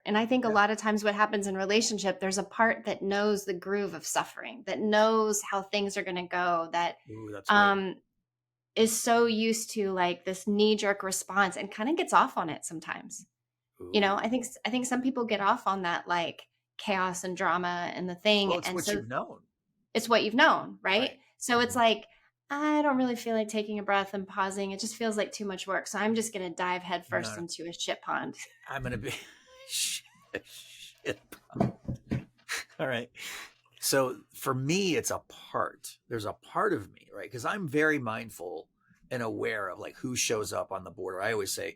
And I think a lot of times what happens in relationship, there's a part that knows the groove of suffering, that knows how things are going to go, that Ooh, that's right. um, is so used to like this knee jerk response and kind of gets off on it sometimes. Ooh. I think some people get off on that like chaos and drama and the thing. Well, it's And what so you've known. it's what you've known, right? Right. So it's Mhm. like, I don't really feel like taking a breath and pausing. It just feels like too much work. So I'm just going to dive No, headfirst no. into a shit pond. I'm gonna be shit. Shit. All right. So for me, it's a part. There's a part of me, right? Because I'm very mindful and aware of like who shows up on the border. I always say,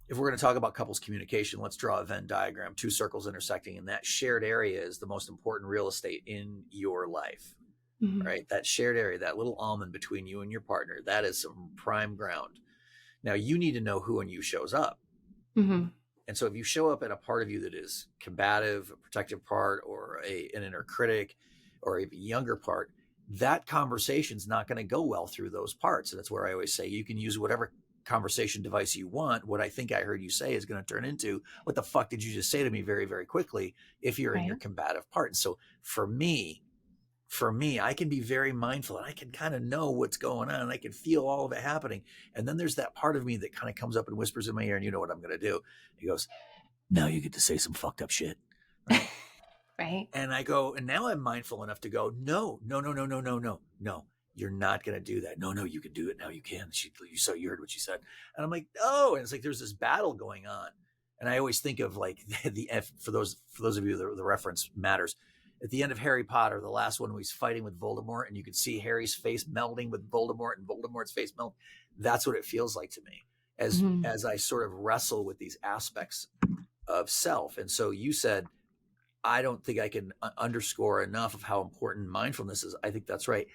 if we're going to talk about couples communication, let's draw a Venn diagram, two circles intersecting, and that shared area is the most important real estate in your life, Mhm. right? That shared area, that little almond between you and your partner, that is some prime ground. Now you need to know who and you shows up. Mhm. And so if you show up at a part of you that is combative, a protective part, or an inner critic, or a younger part, that conversation's not going to go well through those parts. And that's where I always say you can use whatever conversation device you want. What I think I heard you say is going to turn into, what the fuck did you just say to me, very, very quickly, if you're in your Right. combative part. And so for me, I can be very mindful and I can kind of know what's going on and I can feel all of it happening. And then there's that part of me that kind of comes up and whispers in my ear, and you know what I'm going to do. He goes, now you get to say some fucked up shit. Right. Right. And I go, and now I'm mindful enough to go, no, no, no, no, no, no, no, no. You're not going to do that. No, no, you can do it. Now you can. You heard what she said. And I'm like, oh, and it's like, there's this battle going on. And I always think of like the F for those of you, the reference matters. At the end of Harry Potter, the last one, when he's fighting with Voldemort and you could see Harry's face melting with Voldemort and Voldemort's face melt. That's what it feels like to me Mhm. as I sort of wrestle with these aspects of self. And so you said, I don't think I can underscore enough of how important mindfulness is. I think that's right.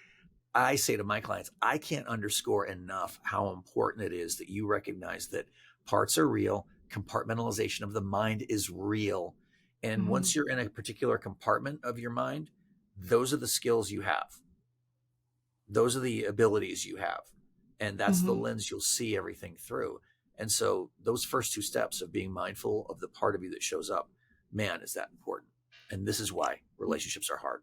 I say to my clients, I can't underscore enough how important it is that you recognize that parts are real, compartmentalization of the mind is real. And once Mhm. you're in a particular compartment of your mind, those are the skills you have. Those are the abilities you have. And that's the Mhm. lens you'll see everything through. And so those first two steps of being mindful of the part of you that shows up, man, is that important. And this is why relationships are hard.